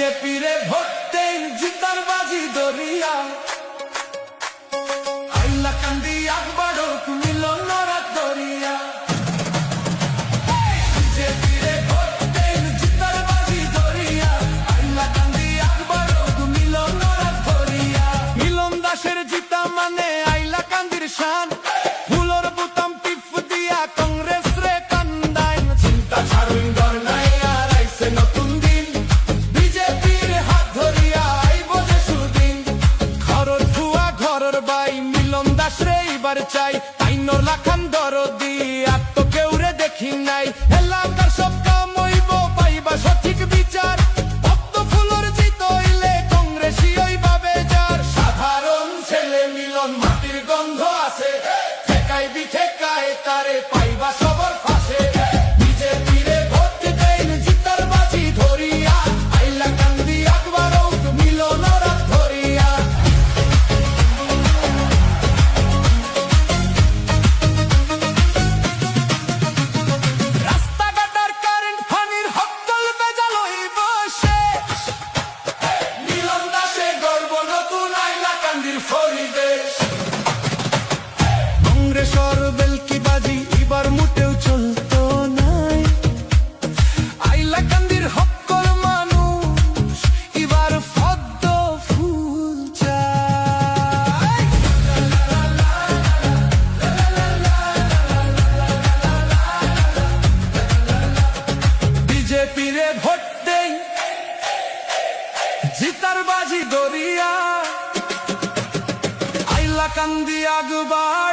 BJP রে vote দেন জিতার বাজি দরিয়া হাইলাকান্দি আকবরক মিলনরা দরিয়া BJP রে ভোট দেন জিতার বাজি দরিয়া হাইলাকান্দি আকবরক মিলনরা দরিয়া মিলন দাসের জিতা মানে হাইলাকান্দির শান ফুলর বুতাম টিপ দিয়া কংগ্রেস রে কান্দাইন চিন্তা ছাড়ুন ডর নাই আর আইছে নতুন দিন বিজেপির হাত ধরিয়া আইব যে সুদিন ঘরর ফুয়া ঘরর বাই মিলন দাস রে এবার চাই তাইনোর লাখান দরদি আর তো কেউ রে দেখি নাই এলাকার সব কাম হইব পাইবা সঠিক বিচার ভক্ত ফুলর জিত হইলে কংগ্রেসই হইবা বেজার সাধারণ ছেলে মিলন মাটির গন্ধ আছে ঠেকাই বি ঠেকায় তারে পাইবা সবার ফাঁসে বিজেপি রে ভোট দেন জিতার বাজি ধরিয়া হাইলাকান্দি আকবরক মিলনরা ধরিয়া রাস্তাঘাটার কারেন্ট পানির হকল বেজাল হইব শেষ মিলন দাসে গর্ব নতুন হাইলাকান্দির পরিবেশ কংগ্রেসর বেলকি বাজি এবার মোটেও চলতো নাই হাইলাকান্দির হকল মানুষ এবার পদ্ম ফুল চায় বিজেপি রে ভোট দেই জিতার বাজি দরিয়া হাইলাকান্দি আকবর